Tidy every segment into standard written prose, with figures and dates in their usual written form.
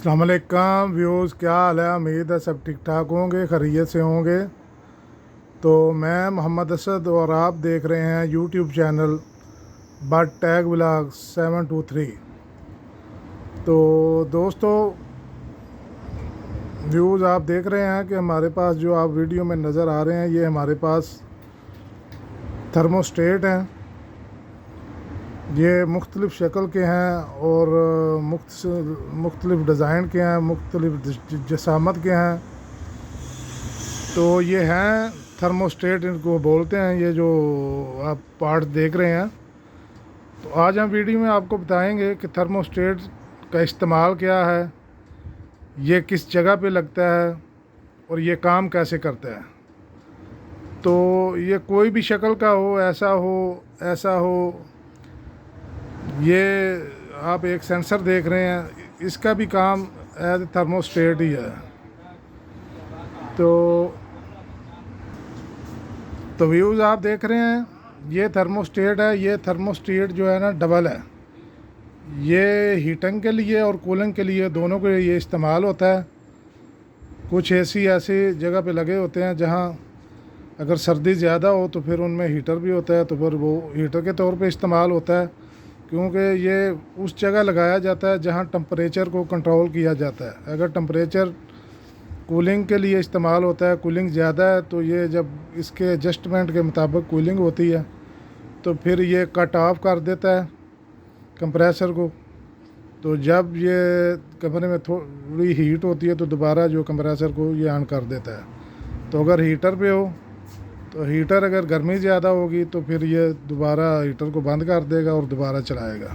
अस्सलाम वालेकुम व्यूज़, क्या हाल है। उम्मीद है सब ठीक ठाक होंगे, खैरियत से होंगे। तो मैं मोहम्मद असद और आप देख रहे हैं YouTube channel but tag vlog 723। तो दोस्तों, व्यूज़ आप देख रहे हैं कि हमारे पास जो आप वीडियो में नज़र आ रहे हैं, ये हमारे पास थर्मोस्टेट हैं। ये मुख्तलिफ़ शक्ल के हैं और मुख्तलिफ़ डिज़ाइन के हैं, मुख्तलिफ़ जसामत के हैं। तो ये हैं थर्मोस्टेट, इनको बोलते हैं। ये जो आप पार्ट देख रहे हैं, तो आज हम वीडियो में आपको बताएंगे कि थर्मोस्टेट का इस्तेमाल क्या है, ये किस जगह पे लगता है और ये काम कैसे करता है। तो ये कोई भी शक्ल का हो, ऐसा हो, ये आप एक सेंसर देख रहे हैं, इसका भी काम एज थर्मोस्टेट ही है। तो व्यूज़ आप देख रहे हैं, ये थर्मोस्टेट है। ये थर्मोस्टेट जो है ना, डबल है। ये हीटिंग के लिए और कूलिंग के लिए, दोनों के लिए ये इस्तेमाल होता है। कुछ ऐसी जगह पे लगे होते हैं जहाँ अगर सर्दी ज़्यादा हो तो फिर उनमें हीटर भी होता है, तो फिर वो हीटर के तौर पे इस्तेमाल होता है। क्योंकि ये उस जगह लगाया जाता है जहाँ टेम्परेचर को कंट्रोल किया जाता है। अगर टेम्परेचर कूलिंग के लिए इस्तेमाल होता है, कूलिंग ज़्यादा है, तो ये जब इसके एडजस्टमेंट के मुताबिक कूलिंग होती है तो फिर ये कट ऑफ कर देता है कंप्रेसर को। तो जब ये कमरे में थोड़ी हीट होती है तो दोबारा जो कंप्रेसर को ये ऑन कर देता है। तो अगर हीटर पे हो तो हीटर, अगर गर्मी ज़्यादा होगी तो फिर ये दोबारा हीटर को बंद कर देगा और दोबारा चलाएगा।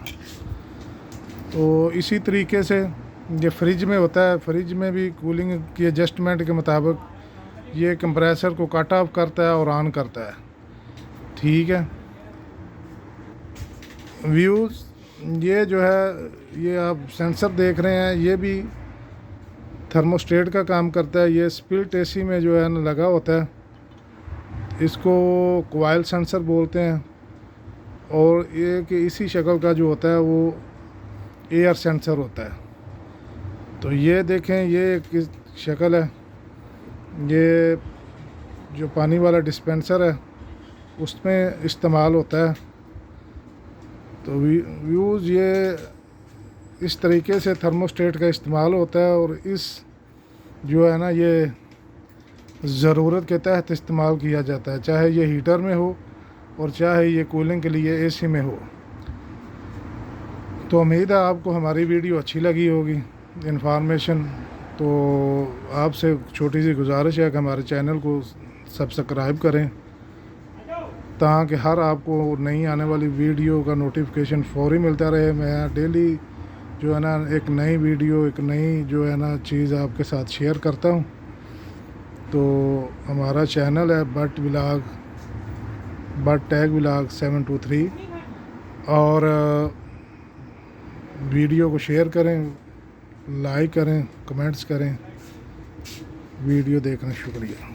तो इसी तरीके से ये फ्रिज में होता है। फ्रिज में भी कूलिंग की एडजस्टमेंट के मुताबिक ये कंप्रेसर को कट ऑफ करता है और ऑन करता है। ठीक है व्यूज़, ये जो है, ये आप सेंसर देख रहे हैं, ये भी थर्मोस्टेट का काम करता है। ये स्प्लिट एसी में जो है ना लगा होता है, इसको कॉइल सेंसर बोलते हैं। और ये कि इसी शक्ल का जो होता है वो एयर सेंसर होता है। तो ये देखें, ये किस शक्ल है। ये जो पानी वाला डिस्पेंसर है उसमें इस्तेमाल होता है। तो व्यूज़, ये इस तरीके से थर्मोस्टेट का इस्तेमाल होता है। और इस जो है ना, ये ज़रूरत के तहत इस्तेमाल किया जाता है, चाहे ये हीटर में हो और चाहे ये कूलिंग के लिए एसी में हो। तो उम्मीद है आपको हमारी वीडियो अच्छी लगी होगी, इन्फॉर्मेशन। तो आपसे छोटी सी गुजारिश है कि हमारे चैनल को सब्सक्राइब करें, ताकि हर आपको नई आने वाली वीडियो का नोटिफिकेशन फौरी मिलता रहे। मैं डेली जो है ना एक नई वीडियो, एक नई जो है ना चीज़ आपके साथ शेयर करता हूँ। तो हमारा चैनल है बट टैग व्लॉग 723। और वीडियो को शेयर करें, लाइक करें, कमेंट्स करें। वीडियो देखना शुक्रिया।